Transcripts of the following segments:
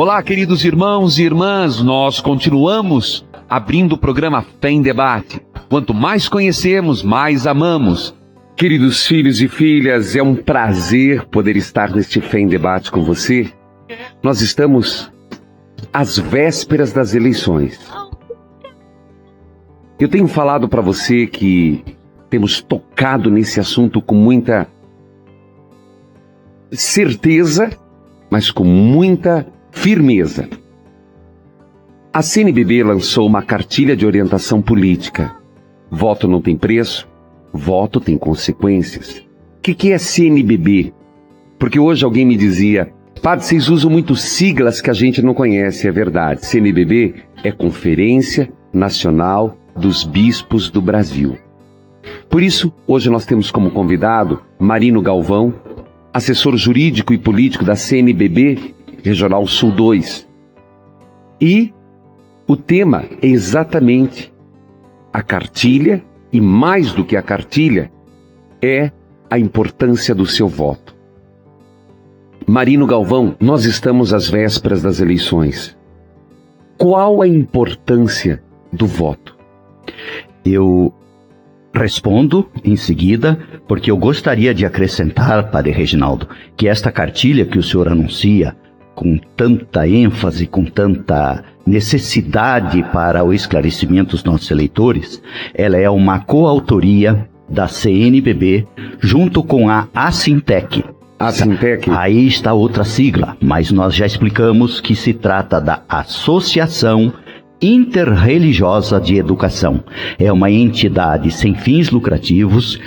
Olá, queridos irmãos e irmãs, nós continuamos abrindo o programa Fé em Debate. Quanto mais conhecemos, mais amamos. Queridos filhos e filhas, é um prazer poder estar neste Fé em Debate com você. Nós estamos às vésperas das eleições. Eu tenho falado para você que temos tocado nesse assunto com muita certeza, mas com muita firmeza. A CNBB lançou uma cartilha de orientação política. Voto não tem preço, voto tem consequências. O que é CNBB? Porque hoje alguém me dizia, padre, vocês usam muito siglas que a gente não conhece, é verdade. CNBB é Conferência Nacional dos Bispos do Brasil. Por isso, hoje nós temos como convidado Marino Galvão, assessor jurídico e político da CNBB Regional Sul 2. E o tema é exatamente a cartilha, e mais do que a cartilha, é a importância do seu voto. Marino Galvão, nós estamos às vésperas das eleições. Qual a importância do voto? Eu respondo em seguida, porque eu gostaria de acrescentar, Padre Reginaldo, que esta cartilha que o senhor anuncia, com tanta ênfase, com tanta necessidade para o esclarecimento dos nossos eleitores, ela é uma coautoria da CNBB junto com a Assintec. Assintec? Aí está outra sigla, mas nós já explicamos que se trata da Associação Interreligiosa de Educação. É uma entidade sem fins lucrativos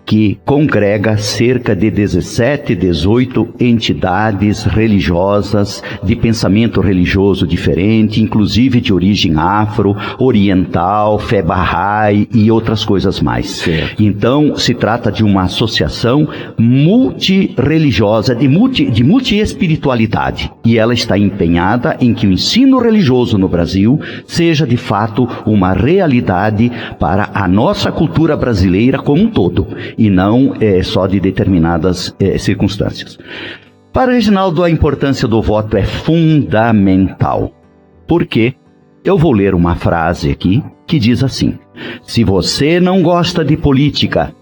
que congrega cerca de 17, 18 entidades religiosas de pensamento religioso diferente, inclusive de origem afro, oriental, fé bahá'í e outras coisas mais. Certo. Então, se trata de uma associação multireligiosa, de multiespiritualidade. E ela está empenhada em que o ensino religioso no Brasil seja, de fato, uma realidade para a nossa cultura brasileira como um todo, e não só de determinadas circunstâncias. Para Reginaldo, a importância do voto é fundamental. Por quê? Eu vou ler uma frase aqui que diz assim: se você não gosta de política,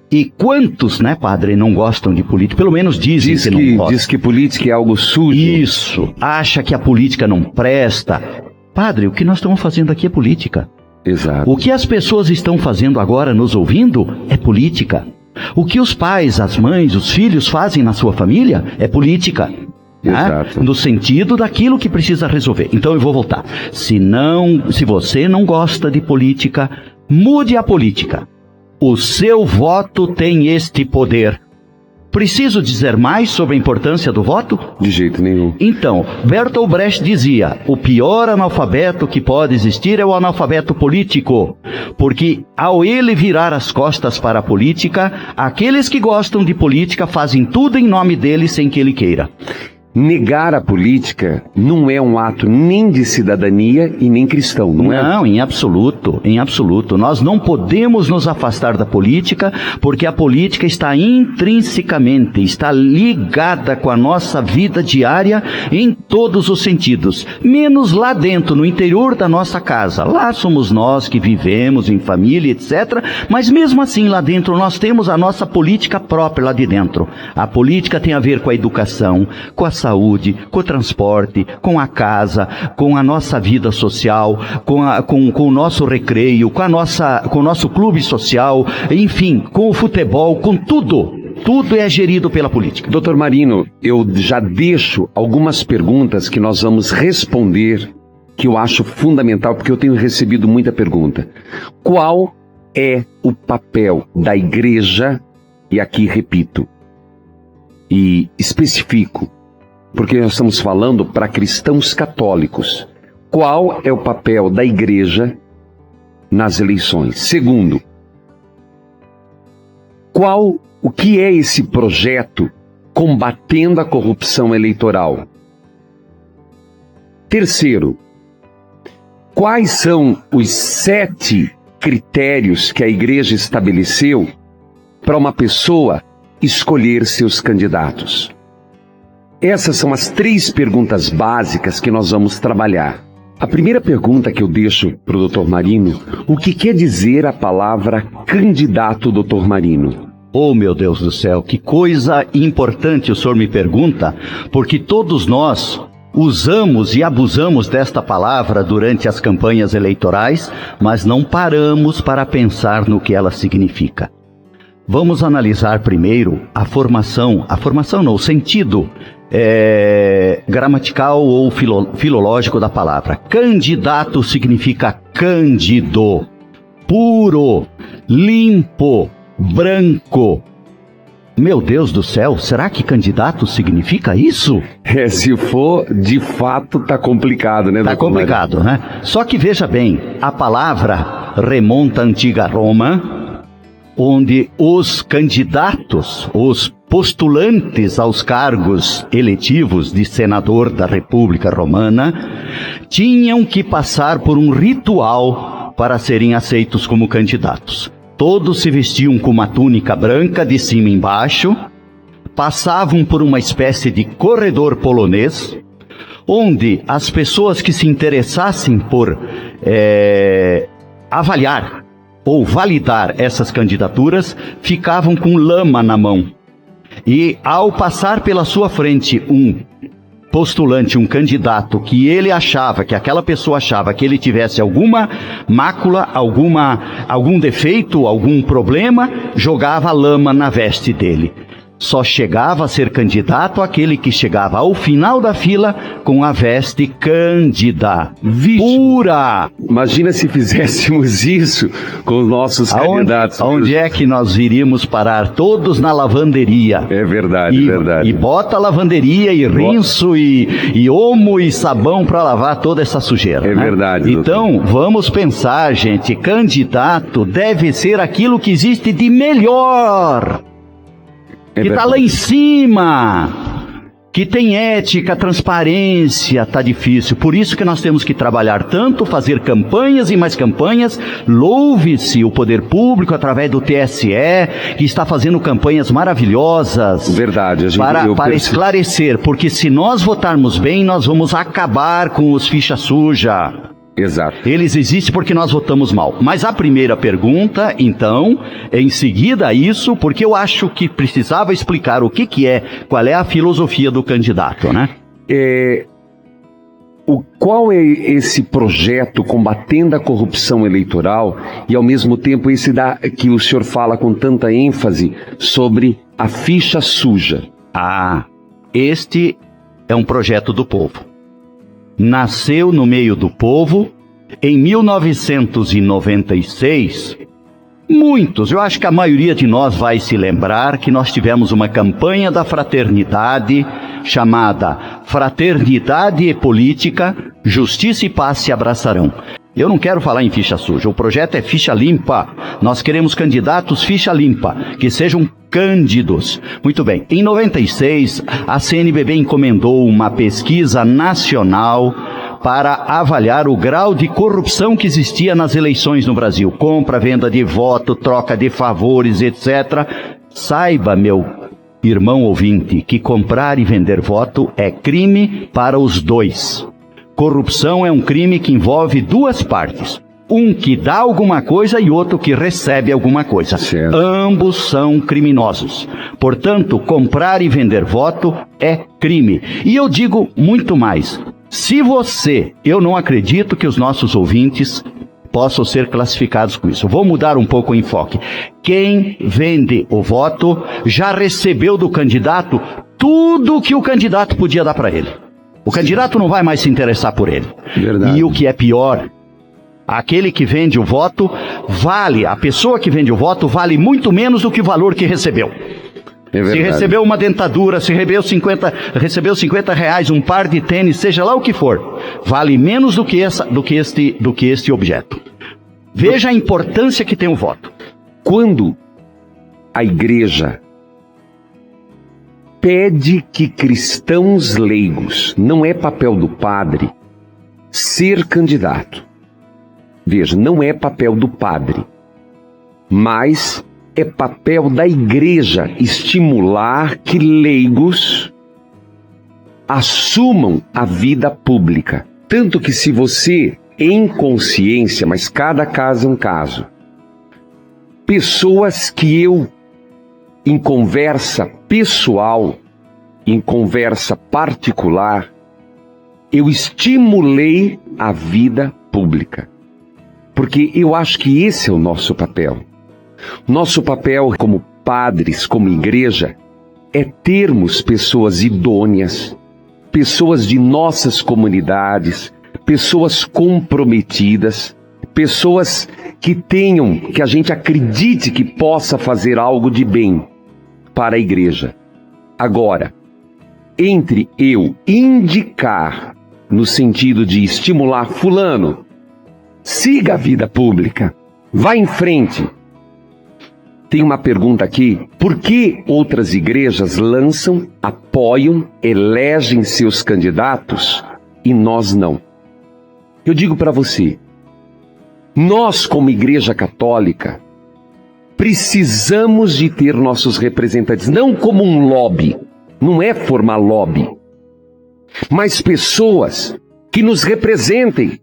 e quantos, né, padre, não gostam de política? Pelo menos dizem que não gostam. Diz que política é algo sujo. Isso, acha que a política não presta. Padre, o que nós estamos fazendo aqui é política. Exato. O que as pessoas estão fazendo agora nos ouvindo é política. O que os pais, as mães, os filhos fazem na sua família é política. Exato. Né? No sentido daquilo que precisa resolver. Então eu vou voltar. Se você não gosta de política, mude a política. O seu voto tem este poder. Preciso dizer mais sobre a importância do voto? De jeito nenhum. Então, Bertolt Brecht dizia, o pior analfabeto que pode existir é o analfabeto político, porque ao ele virar as costas para a política, aqueles que gostam de política fazem tudo em nome dele sem que ele queira. Negar a política não é um ato nem de cidadania e nem cristão, não é? Não, em absoluto, em absoluto. Nós não podemos nos afastar da política, porque a política está intrinsecamente, está ligada com a nossa vida diária em todos os sentidos, menos lá dentro, no interior da nossa casa. Lá somos nós que vivemos em família, etc. Mas mesmo assim, lá dentro, nós temos a nossa política própria lá de dentro. A política tem a ver com a educação, com a saúde, com o transporte, com a casa, com a nossa vida social, com o nosso recreio, com o nosso clube social, enfim, com o futebol, com tudo. Tudo é gerido pela política. Doutor Marino, eu já deixo algumas perguntas que nós vamos responder, que eu acho fundamental, porque eu tenho recebido muita pergunta. Qual é o papel da igreja, e aqui repito, e especifico, porque nós estamos falando para cristãos católicos. Qual é o papel da igreja nas eleições? Segundo, o que é esse projeto combatendo a corrupção eleitoral? Terceiro, quais são os 7 critérios que a igreja estabeleceu para uma pessoa escolher seus candidatos? Essas são as 3 perguntas básicas que nós vamos trabalhar. A primeira pergunta que eu deixo para o Dr. Marino: o que quer dizer a palavra candidato, Dr. Marino? Oh, meu Deus do céu, que coisa importante o senhor me pergunta, porque todos nós usamos e abusamos desta palavra durante as campanhas eleitorais, mas não paramos para pensar no que ela significa. Vamos analisar primeiro o sentido gramatical ou filológico da palavra. Candidato significa cândido, puro, limpo, branco. Meu Deus do céu, será que candidato significa isso? Se for, de fato, tá complicado, né? Tá complicado, né? Só que veja bem, a palavra remonta à antiga Roma, onde os candidatos, os postulantes aos cargos eletivos de senador da República Romana, tinham que passar por um ritual para serem aceitos como candidatos. Todos se vestiam com uma túnica branca de cima e embaixo, passavam por uma espécie de corredor polonês, onde as pessoas que se interessassem por avaliar ou validar essas candidaturas ficavam com lama na mão. E ao passar pela sua frente um postulante, um candidato que aquela pessoa achava que ele tivesse alguma mácula, algum defeito, algum problema, jogava lama na veste dele. Só chegava a ser candidato aquele que chegava ao final da fila com a veste cândida, pura. Imagina se fizéssemos isso com os nossos candidatos. Onde é que nós iríamos parar? Todos na lavanderia. É verdade, verdade. E bota lavanderia, e rinço, e omo, e sabão para lavar toda essa sujeira. É verdade. Então, vamos pensar, gente, candidato deve ser aquilo que existe de melhor. Que está lá em cima, que tem ética, transparência. Tá difícil, por isso que nós temos que trabalhar tanto, fazer campanhas e mais campanhas. Louve-se o poder público através do TSE, que está fazendo campanhas maravilhosas. Verdade, para esclarecer, porque se nós votarmos bem, nós vamos acabar com os ficha suja. Exato. Eles existem porque nós votamos mal. Mas a primeira pergunta, então, em seguida a isso, porque eu acho que precisava explicar qual é a filosofia do candidato, né? Qual é esse projeto combatendo a corrupção eleitoral e, ao mesmo tempo, que o senhor fala com tanta ênfase sobre a ficha suja? Este é um projeto do povo. Nasceu no meio do povo em 1996. Eu acho que a maioria de nós vai se lembrar que nós tivemos uma campanha da fraternidade chamada Fraternidade e Política, Justiça e Paz se abraçarão. Eu não quero falar em ficha suja, o projeto é ficha limpa. Nós queremos candidatos ficha limpa, que sejam cândidos. Muito bem, em 96, a CNBB encomendou uma pesquisa nacional para avaliar o grau de corrupção que existia nas eleições no Brasil. Compra, venda de voto, troca de favores, etc. Saiba, meu irmão ouvinte, que comprar e vender voto é crime para os dois. Corrupção é um crime que envolve duas partes. Um que dá alguma coisa e outro que recebe alguma coisa. Certo. Ambos são criminosos. Portanto, comprar e vender voto é crime. E eu digo muito mais. Eu não acredito que os nossos ouvintes possam ser classificados com isso. Vou mudar um pouco o enfoque. Quem vende o voto já recebeu do candidato tudo que o candidato podia dar para ele. O candidato não vai mais se interessar por ele. Verdade. E o que é pior, aquele que vende o voto a pessoa que vende o voto vale muito menos do que o valor que recebeu. Se recebeu uma dentadura, se recebeu 50 reais, um par de tênis, seja lá o que for, vale menos do que este objeto. Veja a importância que tem o voto. Quando a igreja pede que cristãos leigos, não é papel do padre ser candidato. Veja, não é papel do padre, mas é papel da igreja estimular que leigos assumam a vida pública. Tanto que se você, em consciência, mas cada caso é um caso, pessoas que eu, em conversa pessoal, em conversa particular, eu estimulei a vida pública. Porque eu acho que esse é o nosso papel. Nosso papel como padres, como igreja, é termos pessoas idôneas, pessoas de nossas comunidades, pessoas comprometidas, pessoas que a gente acredite que possa fazer algo de bem para a igreja. Agora, entre eu indicar, no sentido de estimular fulano, siga a vida pública, vá em frente. Tem uma pergunta aqui: por que outras igrejas lançam, apoiam, elegem seus candidatos e nós não? Eu digo para você, nós como igreja católica, precisamos de ter nossos representantes, não como um lobby, não é formar lobby, mas pessoas que nos representem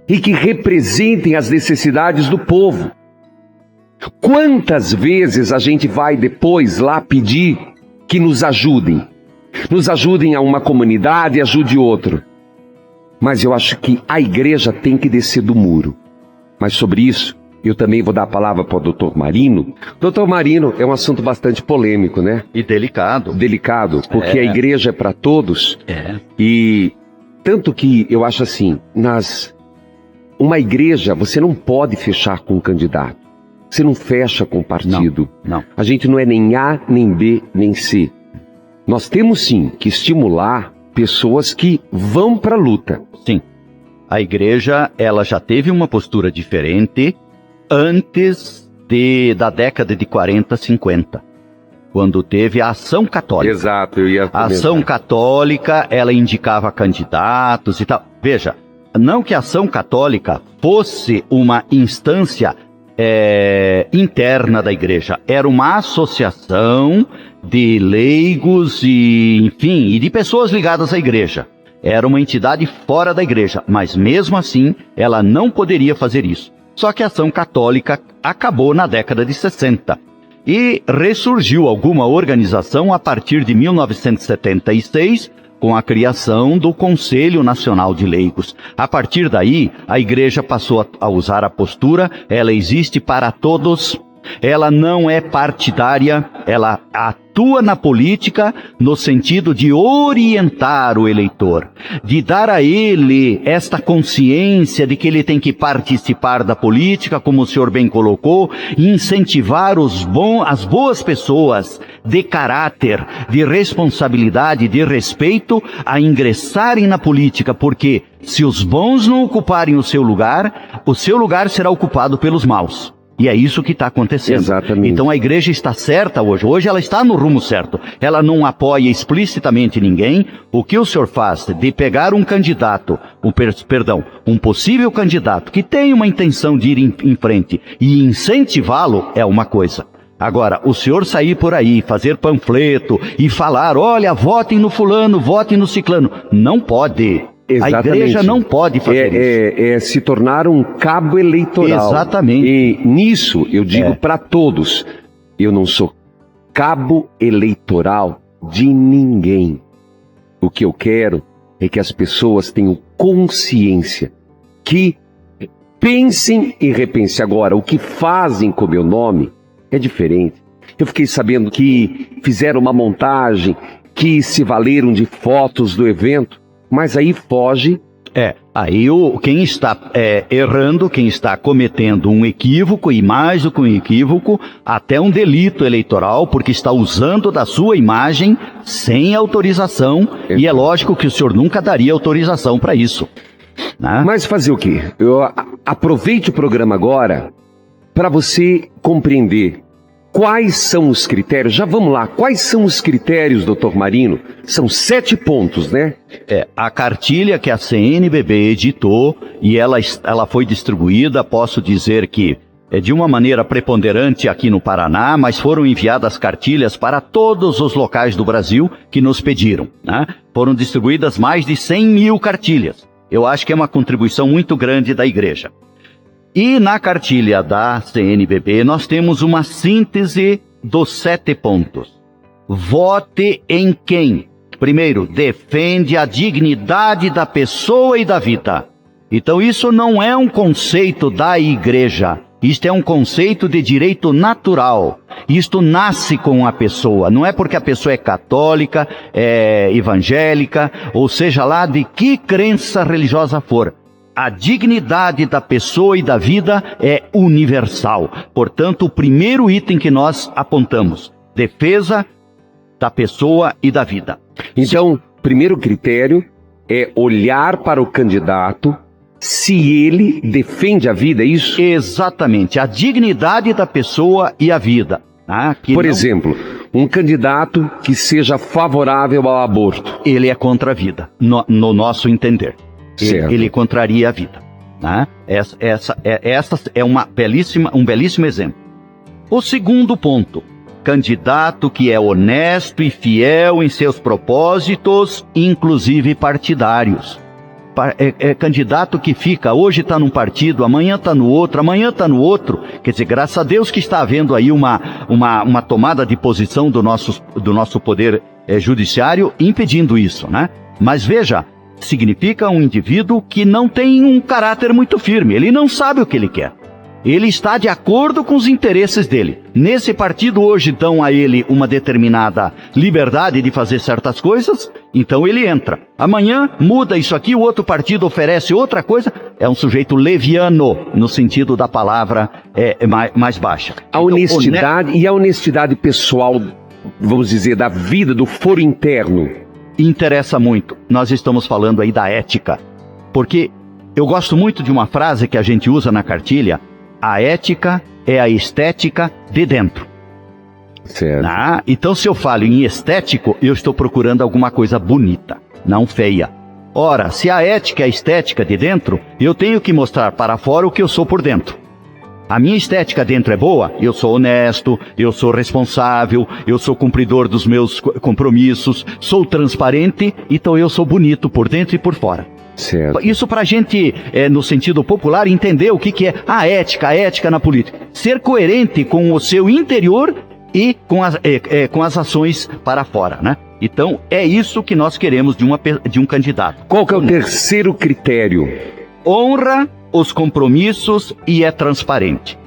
e que representem as necessidades do povo. Quantas vezes a gente vai depois lá pedir que nos ajudem a uma comunidade, ajude outro. Mas eu acho que a igreja tem que descer do muro. Mas sobre isso, eu também vou dar a palavra para o doutor Marino. Doutor Marino, é um assunto bastante polêmico, né? E delicado. Delicado, porque a igreja é para todos. E tanto que eu acho assim, uma igreja, você não pode fechar com um candidato. Você não fecha com partido. Não. A gente não é nem A, nem B, nem C. Nós temos sim que estimular pessoas que vão para a luta. Sim. A igreja, ela já teve uma postura diferente antes da década de 40, 50. Quando teve a Ação Católica. Exato, eu ia comentar. A Ação Católica, ela indicava candidatos e tal. Veja, não que a Ação Católica fosse uma instância interna da igreja, era uma associação de leigos e de pessoas ligadas à igreja. Era uma entidade fora da igreja, mas mesmo assim ela não poderia fazer isso. Só que a Ação Católica acabou na década de 60 e ressurgiu alguma organização a partir de 1976 com a criação do Conselho Nacional de Leigos. A partir daí, a igreja passou a usar a postura, ela existe para todos, ela não é partidária, ela atua na política no sentido de orientar o eleitor, de dar a ele esta consciência de que ele tem que participar da política, como o senhor bem colocou, e incentivar as boas pessoas de caráter, de responsabilidade, de respeito a ingressarem na política, porque se os bons não ocuparem o seu lugar será ocupado pelos maus. E é isso que está acontecendo. Exatamente. Então a igreja está certa hoje. Hoje ela está no rumo certo. Ela não apoia explicitamente ninguém. O que o senhor faz de pegar um candidato, um possível candidato que tem uma intenção de ir em frente e incentivá-lo é uma coisa. Agora, o senhor sair por aí, fazer panfleto e falar, olha, votem no fulano, votem no ciclano, não pode. Exatamente. A igreja não pode fazer isso. É se tornar um cabo eleitoral. Exatamente. E nisso eu digo para todos, eu não sou cabo eleitoral de ninguém. O que eu quero é que as pessoas tenham consciência, que pensem e repensem. Agora, o que fazem com o meu nome é diferente. Eu fiquei sabendo que fizeram uma montagem, que se valeram de fotos do evento, mas aí foge. Aí quem está errando, quem está cometendo um equívoco, e mais do que um equívoco, até um delito eleitoral, porque está usando da sua imagem sem autorização, e é lógico que o senhor nunca daria autorização para isso. Né? Mas fazer o quê? Eu aproveite o programa agora para você compreender quais são os critérios. Já vamos lá, quais são os critérios, doutor Marino? São 7 pontos, né? A cartilha que a CNBB editou, e ela foi distribuída, posso dizer que de uma maneira preponderante aqui no Paraná, mas foram enviadas cartilhas para todos os locais do Brasil que nos pediram, né? Foram distribuídas mais de 100 mil cartilhas. Eu acho que é uma contribuição muito grande da igreja. E na cartilha da CNBB nós temos uma síntese dos 7 pontos. Vote em quem? Primeiro, defende a dignidade da pessoa e da vida. Então isso não é um conceito da igreja. Isto é um conceito de direito natural. Isto nasce com a pessoa. Não é porque a pessoa é católica, é evangélica, ou seja lá de que crença religiosa for. A dignidade da pessoa e da vida é universal. Portanto, o primeiro item que nós apontamos, defesa da pessoa e da vida. Então, primeiro critério é olhar para o candidato se ele defende a vida, é isso? Exatamente, a dignidade da pessoa e a vida. Por exemplo, um candidato que seja favorável ao aborto. Ele é contra a vida, no nosso entender. Ele contraria a vida. Essa é um belíssimo exemplo. O segundo ponto, candidato que é honesto e fiel em seus propósitos, inclusive partidários. Candidato que fica, hoje está num partido, amanhã está no outro, amanhã está no outro. Quer dizer, graças a Deus que está havendo aí uma tomada de posição do nosso poder judiciário impedindo isso, né? Mas veja, significa um indivíduo que não tem um caráter muito firme, ele não sabe o que ele quer. Ele está de acordo com os interesses dele. Nesse partido hoje dão a ele uma determinada liberdade de fazer certas coisas, então ele entra. Amanhã muda isso aqui, o outro partido oferece outra coisa. É um sujeito leviano, no sentido da palavra mais baixa. A honestidade e a honestidade pessoal, vamos dizer, da vida, do foro interno. Interessa muito. Nós estamos falando aí da ética. Porque eu gosto muito de uma frase que a gente usa na cartilha: a ética é a estética de dentro. Certo. Então, se eu falo em estético, eu estou procurando alguma coisa bonita, não feia. Ora, se a ética é a estética de dentro, eu tenho que mostrar para fora o que eu sou por dentro. A minha estética dentro é boa, eu sou honesto, eu sou responsável, eu sou cumpridor dos meus compromissos, sou transparente, então eu sou bonito por dentro e por fora. Certo. Isso para a gente, no sentido popular, entender o que é a ética na política. Ser coerente com o seu interior e com as ações para fora, né? Então, é isso que nós queremos de um candidato. Qual que é o terceiro critério? Honra os compromissos e é transparente.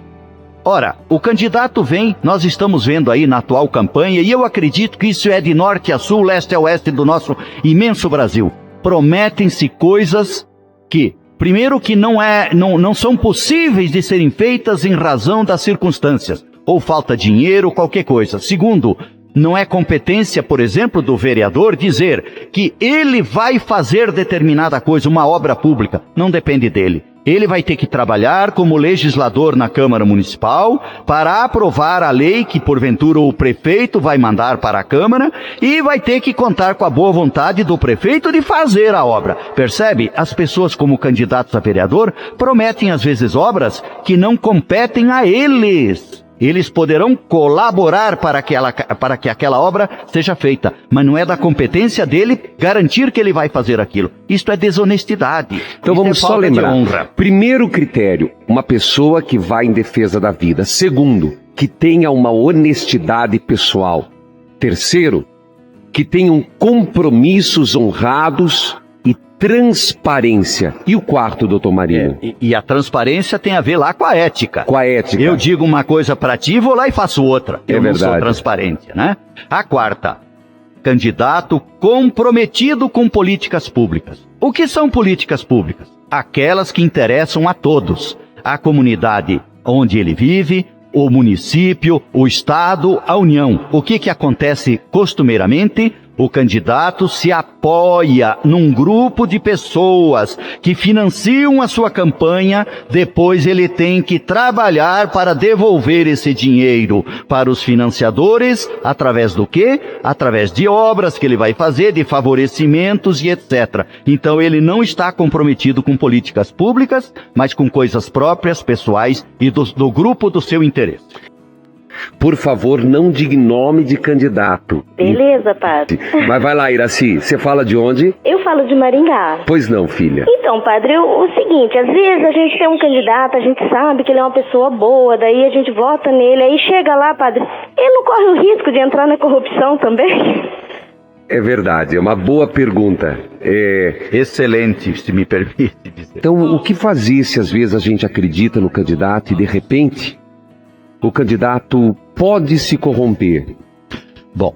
Ora, o candidato vem, nós estamos vendo aí na atual campanha, e eu acredito que isso é de norte a sul, leste a oeste do nosso imenso Brasil. Prometem-se coisas que, primeiro, que não são possíveis de serem feitas em razão das circunstâncias, ou falta dinheiro, qualquer coisa. Segundo, não é competência, por exemplo, do vereador dizer que ele vai fazer determinada coisa, uma obra pública. Não depende dele. Ele vai ter que trabalhar como legislador na Câmara Municipal para aprovar a lei que, porventura, o prefeito vai mandar para a Câmara, e vai ter que contar com a boa vontade do prefeito de fazer a obra. Percebe? As pessoas, como candidatos a vereador, prometem às vezes obras que não competem a eles. Eles poderão colaborar para que aquela obra seja feita, mas não é da competência dele garantir que ele vai fazer aquilo. Isto é desonestidade. Então vamos só lembrar. Primeiro critério, uma pessoa que vai em defesa da vida. Segundo, que tenha uma honestidade pessoal. Terceiro, que tenham compromissos honrados e transparência. E o quarto, doutor Marino? E a transparência tem a ver lá com a ética. Com a ética. Eu digo uma coisa para ti, vou lá e faço outra. Eu verdade. Não sou transparente, né? A quarta, candidato comprometido com políticas públicas. O que são políticas públicas? Aquelas que interessam a todos. A comunidade onde ele vive, o município, o estado, a União. O que acontece costumeiramente? O candidato se apoia num grupo de pessoas que financiam a sua campanha, depois ele tem que trabalhar para devolver esse dinheiro para os financiadores, através do quê? Através de obras que ele vai fazer, de favorecimentos e etc. Então ele não está comprometido com políticas públicas, mas com coisas próprias, pessoais e do grupo do seu interesse. Por favor, não diga nome de candidato. Beleza, padre. Mas vai lá, Iraci, você fala de onde? Eu falo de Maringá. Pois não, filha. Então, padre, o seguinte, às vezes a gente tem um candidato, a gente sabe que ele é uma pessoa boa, daí a gente vota nele, aí chega lá, padre, ele não corre o risco de entrar na corrupção também? É verdade, é uma boa pergunta. Excelente, se me permite dizer. Então, o que fazer se às vezes a gente acredita no candidato e de repente o candidato pode se corromper? Bom,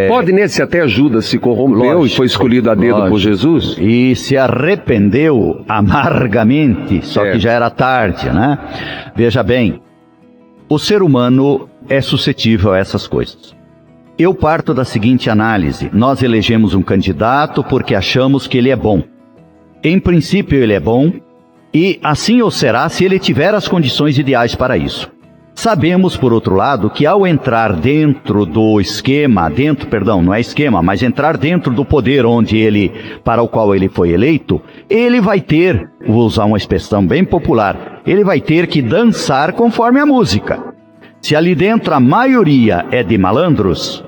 pode, né? Se até Judas se corrompeu, lógico, e foi escolhido a dedo por Jesus. E se arrependeu amargamente, só que já era tarde, né? Veja bem, o ser humano é suscetível a essas coisas. Eu parto da seguinte análise: nós elegemos um candidato porque achamos que ele é bom. Em princípio ele é bom, e assim o será se ele tiver as condições ideais para isso. Sabemos, por outro lado, que ao entrar dentro do esquema, não é esquema, mas entrar dentro do poder para o qual ele foi eleito, ele vai ter, vou usar uma expressão bem popular, ele vai ter que dançar conforme a música. Se ali dentro a maioria é de malandros,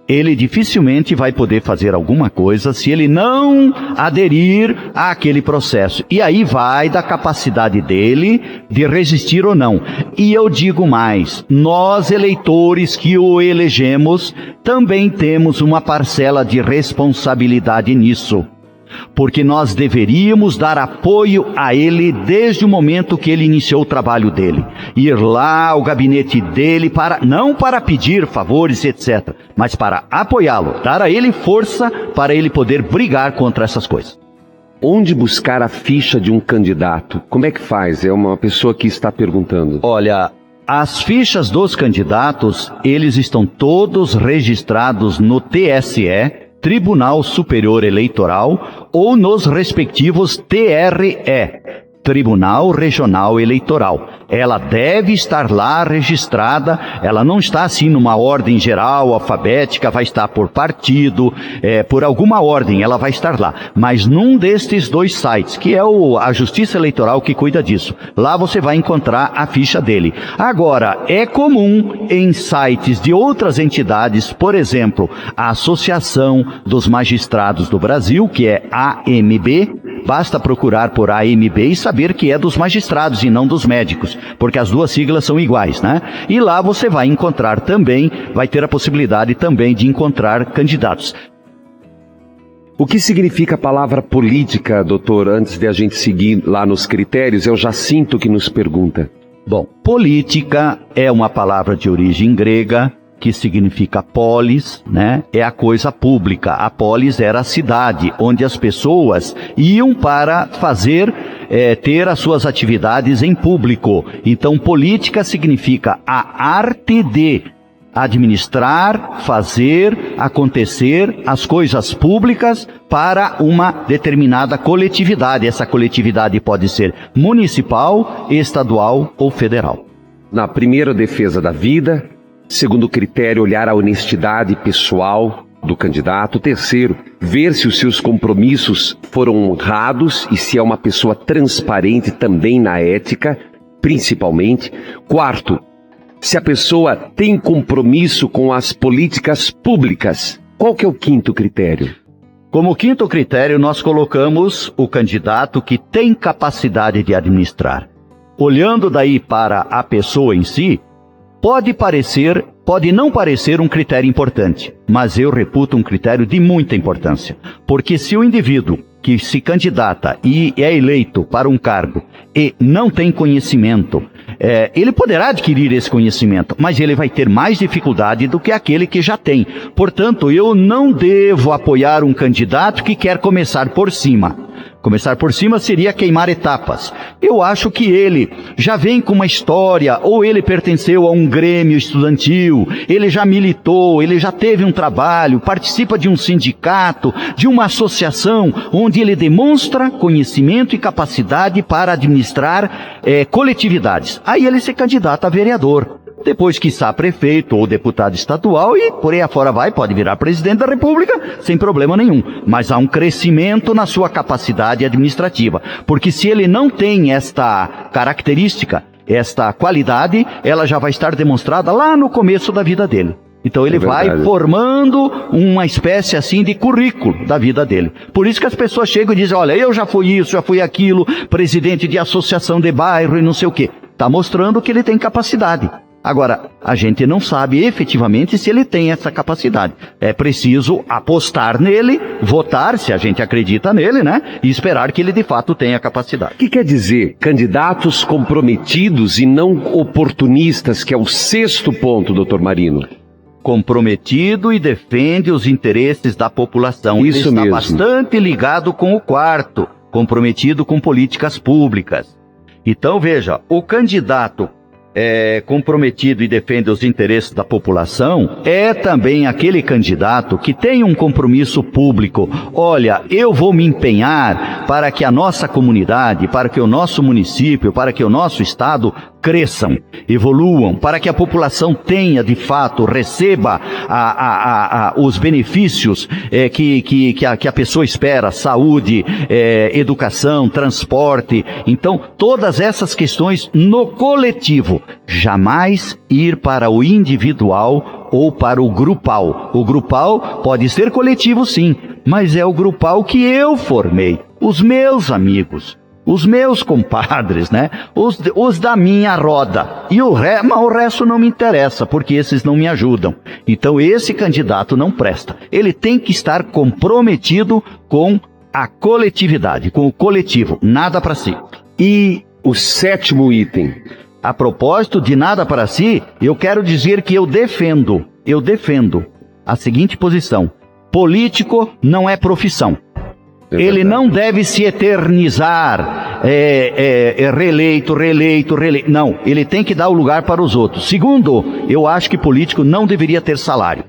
ele dificilmente vai poder fazer alguma coisa se ele não aderir àquele processo. E aí vai da capacidade dele de resistir ou não. E eu digo mais, nós eleitores que o elegemos, também temos uma parcela de responsabilidade nisso. Porque nós deveríamos dar apoio a ele desde o momento que ele iniciou o trabalho dele. Ir lá ao gabinete dele, não para pedir favores, etc., mas para apoiá-lo, dar a ele força para ele poder brigar contra essas coisas. Onde buscar a ficha de um candidato? Como é que faz? É uma pessoa que está perguntando. Olha, as fichas dos candidatos, eles estão todos registrados no TSE, Tribunal Superior Eleitoral, ou nos respectivos TRE, Tribunal Regional Eleitoral. Ela deve estar lá registrada, ela não está assim numa ordem geral, alfabética, vai estar por partido, por alguma ordem, ela vai estar lá. Mas num destes dois sites, que é a Justiça Eleitoral que cuida disso, lá você vai encontrar a ficha dele. Agora, é comum em sites de outras entidades, por exemplo, a Associação dos Magistrados do Brasil, que é AMB, basta procurar por AMB e saber que é dos magistrados e não dos médicos, porque as duas siglas são iguais, né? E lá você vai encontrar também, vai ter a possibilidade também de encontrar candidatos. O que significa a palavra política, doutor? Antes de a gente seguir lá nos critérios, eu já sinto que nos pergunta. Bom, política é uma palavra de origem grega, que significa polis, né? É a coisa pública. A polis era a cidade, onde as pessoas iam para ter as suas atividades em público. Então, política significa a arte de administrar, fazer, acontecer as coisas públicas para uma determinada coletividade. Essa coletividade pode ser municipal, estadual ou federal. Na primeira, defesa da vida. Segundo critério, olhar a honestidade pessoal do candidato. Terceiro, ver se os seus compromissos foram honrados e se é uma pessoa transparente também na ética, principalmente. Quarto, se a pessoa tem compromisso com as políticas públicas. Qual que é o quinto critério? Como quinto critério, nós colocamos o candidato que tem capacidade de administrar. Olhando daí para a pessoa em si, pode não parecer um critério importante, mas eu reputo um critério de muita importância. Porque se o indivíduo que se candidata e é eleito para um cargo e não tem conhecimento, ele poderá adquirir esse conhecimento, mas ele vai ter mais dificuldade do que aquele que já tem. Portanto, eu não devo apoiar um candidato que quer começar por cima. Começar por cima seria queimar etapas. Eu acho que ele já vem com uma história, ou ele pertenceu a um grêmio estudantil, ele já militou, ele já teve um trabalho, participa de um sindicato, de uma associação, onde ele demonstra conhecimento e capacidade para administrar coletividades. Aí ele se candidata a vereador. Depois, quiçá, prefeito ou deputado estadual e por aí afora vai, pode virar presidente da República sem problema nenhum. Mas há um crescimento na sua capacidade administrativa. Porque se ele não tem esta característica, esta qualidade, ela já vai estar demonstrada lá no começo da vida dele. Então ele vai formando uma espécie assim de currículo da vida dele. Por isso que as pessoas chegam e dizem, olha, eu já fui isso, já fui aquilo, presidente de associação de bairro e não sei o quê. Está mostrando que ele tem capacidade. Agora, a gente não sabe efetivamente se ele tem essa capacidade. É preciso apostar nele, votar, se a gente acredita nele, né? E esperar que ele de fato tenha capacidade. O que quer dizer candidatos comprometidos e não oportunistas, que é o 6º ponto, doutor Marino? Comprometido e defende os interesses da população. Isso ele está mesmo. bastante ligado com o 4º, comprometido com políticas públicas. Então, veja, o candidato comprometido e defende os interesses da população, é também aquele candidato que tem um compromisso público. Olha, eu vou me empenhar para que a nossa comunidade, para que o nosso município, para que o nosso estado cresçam, evoluam, para que a população tenha, de fato, receba os benefícios que a pessoa espera, saúde, educação, transporte. Então, todas essas questões no coletivo, jamais ir para o individual ou para o grupal. O grupal pode ser coletivo, sim, mas é o grupal que eu formei, os meus amigos, os meus compadres, né? Os da minha roda. E mas o resto não me interessa, porque esses não me ajudam. Então esse candidato não presta. Ele tem que estar comprometido com a coletividade, com o coletivo, nada para si. E o 7º item? A propósito de nada para si, eu quero dizer que eu defendo a seguinte posição: político não é profissão. Ele não deve se eternizar, reeleito. Não, ele tem que dar o lugar para os outros. Segundo, eu acho que político não deveria ter salário.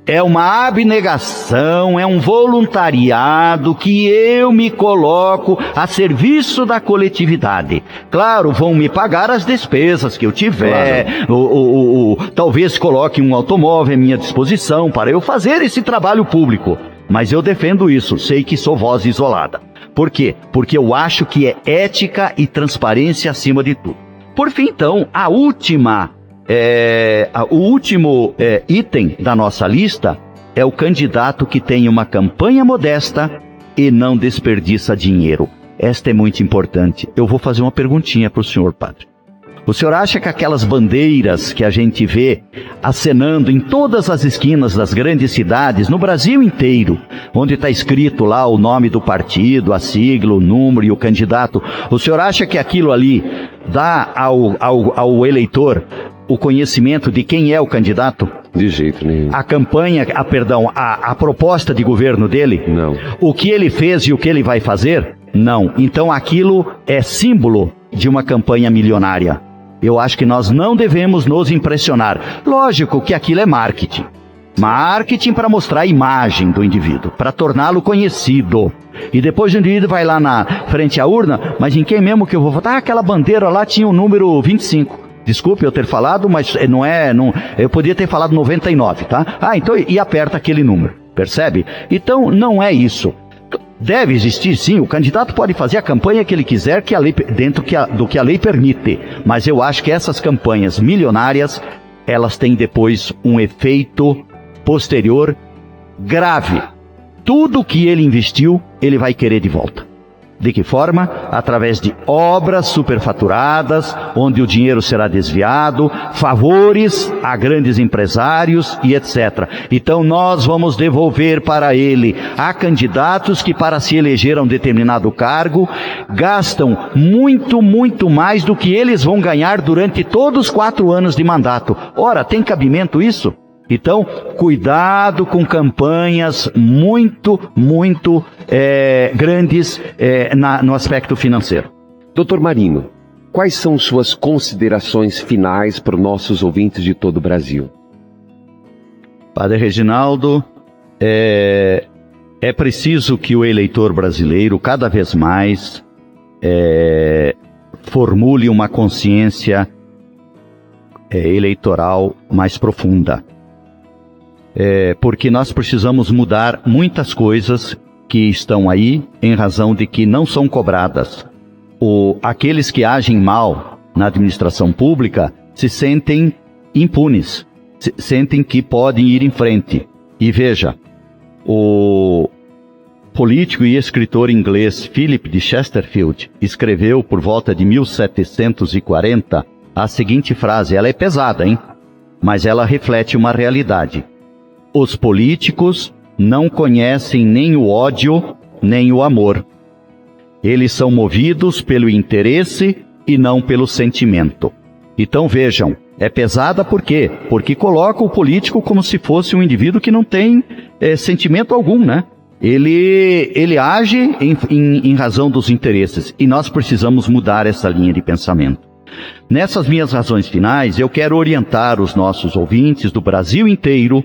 É uma abnegação, é um voluntariado que eu me coloco a serviço da coletividade. Claro, vão me pagar as despesas que eu tiver, claro. Talvez coloque um automóvel à minha disposição para eu fazer esse trabalho público. Mas eu defendo isso, sei que sou voz isolada. Por quê? Porque eu acho que é ética e transparência acima de tudo. Por fim, então, o último item da nossa lista é o candidato que tem uma campanha modesta e não desperdiça dinheiro. Esta é muito importante. Eu vou fazer uma perguntinha para o senhor, padre. O senhor acha que aquelas bandeiras que a gente vê acenando em todas as esquinas das grandes cidades, no Brasil inteiro, onde está escrito lá o nome do partido, a sigla, o número e o candidato, o senhor acha que aquilo ali dá ao eleitor o conhecimento de quem é o candidato? De jeito nenhum. A campanha, a proposta de governo dele? Não. O que ele fez e o que ele vai fazer? Não. Então aquilo é símbolo de uma campanha milionária. Eu acho que nós não devemos nos impressionar. Lógico que aquilo é marketing. Marketing para mostrar a imagem do indivíduo, para torná-lo conhecido. E depois o indivíduo vai lá na frente à urna, mas em quem mesmo que eu vou votar? Aquela bandeira lá tinha o número 25. Desculpe eu ter falado, mas eu podia ter falado 99, tá? Então, e aperta aquele número, percebe? Então, não é isso. Deve existir, sim, o candidato pode fazer a campanha que ele quiser, que a lei, dentro do que a lei permite. Mas eu acho que essas campanhas milionárias, elas têm depois um efeito posterior grave. Tudo que ele investiu, ele vai querer de volta. De que forma? Através de obras superfaturadas, onde o dinheiro será desviado, favores a grandes empresários e etc. Então nós vamos devolver para ele. Há candidatos que para se eleger a um determinado cargo, gastam muito, muito mais do que eles vão ganhar durante todos os 4 anos de mandato. Ora, tem cabimento isso? Então, cuidado com campanhas muito grandes no aspecto financeiro. Doutor Marino, quais são suas considerações finais para os nossos ouvintes de todo o Brasil? Padre Reginaldo, é preciso que o eleitor brasileiro, cada vez mais, formule uma consciência eleitoral mais profunda. Porque nós precisamos mudar muitas coisas que estão aí em razão de que não são cobradas. Aqueles que agem mal na administração pública se sentem impunes, sentem que podem ir em frente. E veja, o político e escritor inglês Philip de Chesterfield escreveu por volta de 1740 a seguinte frase. Ela é pesada, hein? Mas ela reflete uma realidade. Os políticos não conhecem nem o ódio, nem o amor. Eles são movidos pelo interesse e não pelo sentimento. Então vejam, é pesada por quê? Porque coloca o político como se fosse um indivíduo que não tem sentimento algum, né? Ele age em razão dos interesses, e nós precisamos mudar essa linha de pensamento. Nessas minhas razões finais, eu quero orientar os nossos ouvintes do Brasil inteiro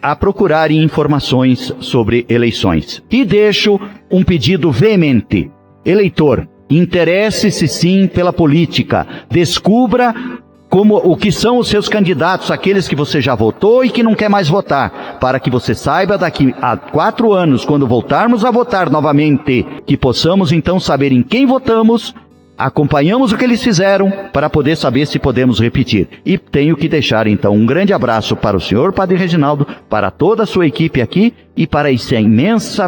a procurarem informações sobre eleições. E deixo um pedido veemente. Eleitor, interesse-se sim pela política. Descubra o que são os seus candidatos, aqueles que você já votou e que não quer mais votar, para que você saiba daqui a 4 anos, quando voltarmos a votar novamente, que possamos então saber em quem votamos, acompanhamos o que eles fizeram para poder saber se podemos repetir. E tenho que deixar então um grande abraço para o senhor Padre Reginaldo, para toda a sua equipe aqui e para essa imensa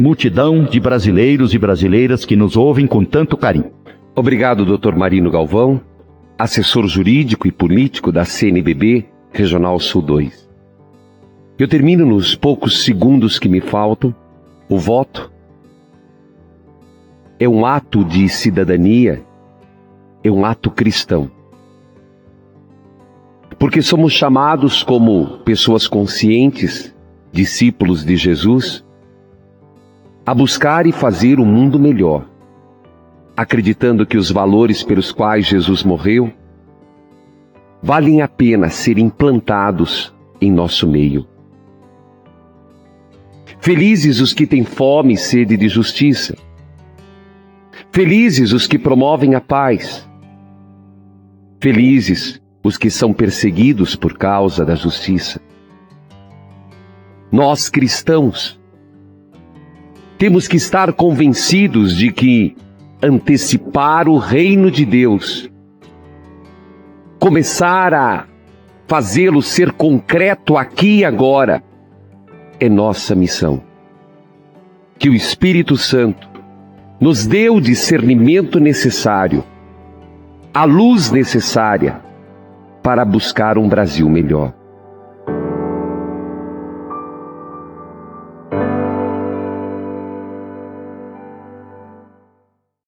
multidão de brasileiros e brasileiras que nos ouvem com tanto carinho. Obrigado, Dr. Marino Galvão, assessor jurídico e político da CNBB Regional Sul 2. Eu termino nos poucos segundos que me faltam. O voto é um ato de cidadania, é um ato cristão. Porque somos chamados como pessoas conscientes, discípulos de Jesus, a buscar e fazer um mundo melhor, acreditando que os valores pelos quais Jesus morreu valem a pena serem implantados em nosso meio. Felizes os que têm fome e sede de justiça. Felizes os que promovem a paz. Felizes os que são perseguidos por causa da justiça. Nós, cristãos, temos que estar convencidos de que antecipar o reino de Deus, começar a fazê-lo ser concreto aqui e agora, é nossa missão. Que o Espírito Santo nos dê o discernimento necessário, a luz necessária para buscar um Brasil melhor.